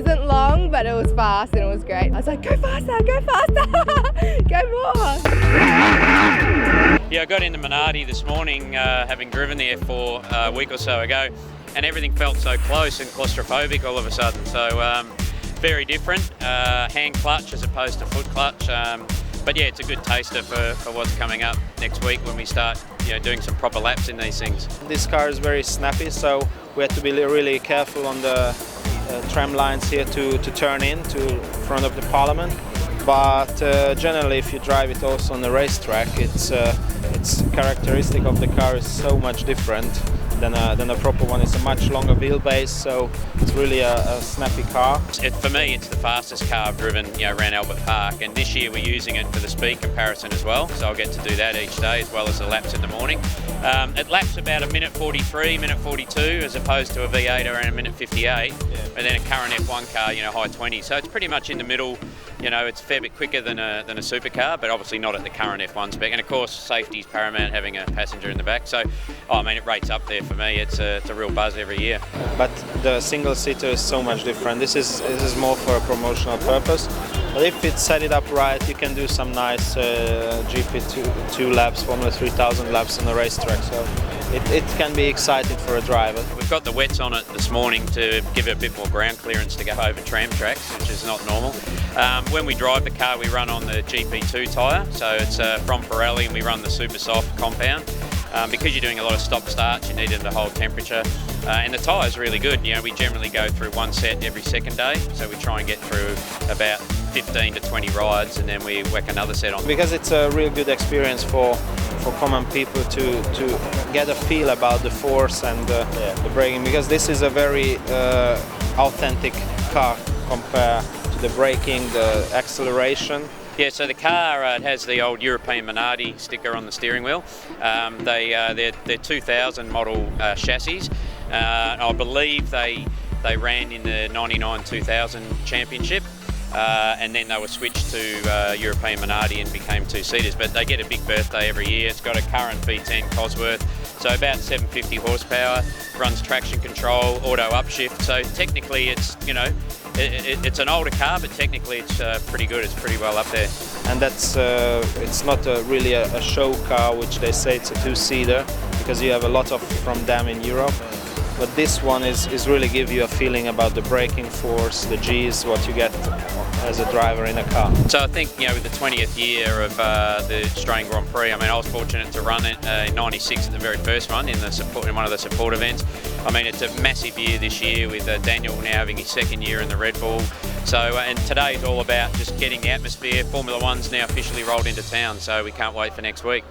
wasn't long, but it was fast and it was great. I was like, go faster, go more. Yeah, I got into Minardi this morning, having driven there for a week or so ago, and everything felt so close and claustrophobic all of a sudden. So very different, hand clutch as opposed to foot clutch. But yeah, it's a good taster for what's coming up next week when we start, doing some proper laps in these things. This car is very snappy, so we have to be really careful on the tram lines here to turn in to front of the Parliament. But generally, if you drive it also on the racetrack, it's characteristic of the car is so much different than a proper one. It's a much longer wheelbase, so it's really a snappy car. For me, it's the fastest car I've driven around Albert Park, and this year we're using it for the speed comparison as well, so I'll get to do that each day as well as the laps in the morning. It laps about a minute 43, minute 42 as opposed to a V8 around a minute 58, and then a current F1 car, high 20s, so it's pretty much in the middle. It's a fair bit quicker than a supercar, but obviously not at the current F1 spec. And of course, safety is paramount, having a passenger in the back. So, it rates up there for me. It's a real buzz every year. But the single-seater is so much different. This is more for a promotional purpose. But if it's set it up right, you can do some nice GP2 laps, Formula 3000 laps on the racetrack. So it can be exciting for a driver. We've got the wets on it this morning to give it a bit more ground clearance to go over tram tracks, which is not normal. When we drive the car, we run on the GP2 tyre, so it's from Pirelli, and we run the super soft compound. Because you're doing a lot of stop-starts, you need it to hold temperature. And the tyre's really good. We generally go through one set every second day, so we try and get through about 15 to 20 rides, and then we whack another set on. Because it's a real good experience for common people to get a feel about the force and the braking, because this is a very authentic car compared to the braking, the acceleration. Yeah, so the car it has the old European Minardi sticker on the steering wheel. They're 2000 model chassis. I believe they ran in the 99-2000 championship. And then they were switched to European Minardi and became two-seaters, but they get a big birthday every year. It's got a current V10 Cosworth, so about 750 horsepower, runs traction control, auto upshift, so technically it's, it's an older car, but technically it's pretty good, it's pretty well up there. And that's, it's not really a show car, which they say it's a two-seater, because you have a lot from them in Europe. But this one is really give you a feeling about the braking force, the G's, what you get as a driver in a car. So I think, with the 20th year of the Australian Grand Prix, I was fortunate to run it in '96 at the very first one in one of the support events. It's a massive year this year with Daniel now having his second year in the Red Bull. So, and today is all about just getting the atmosphere. Formula One's now officially rolled into town, so we can't wait for next week.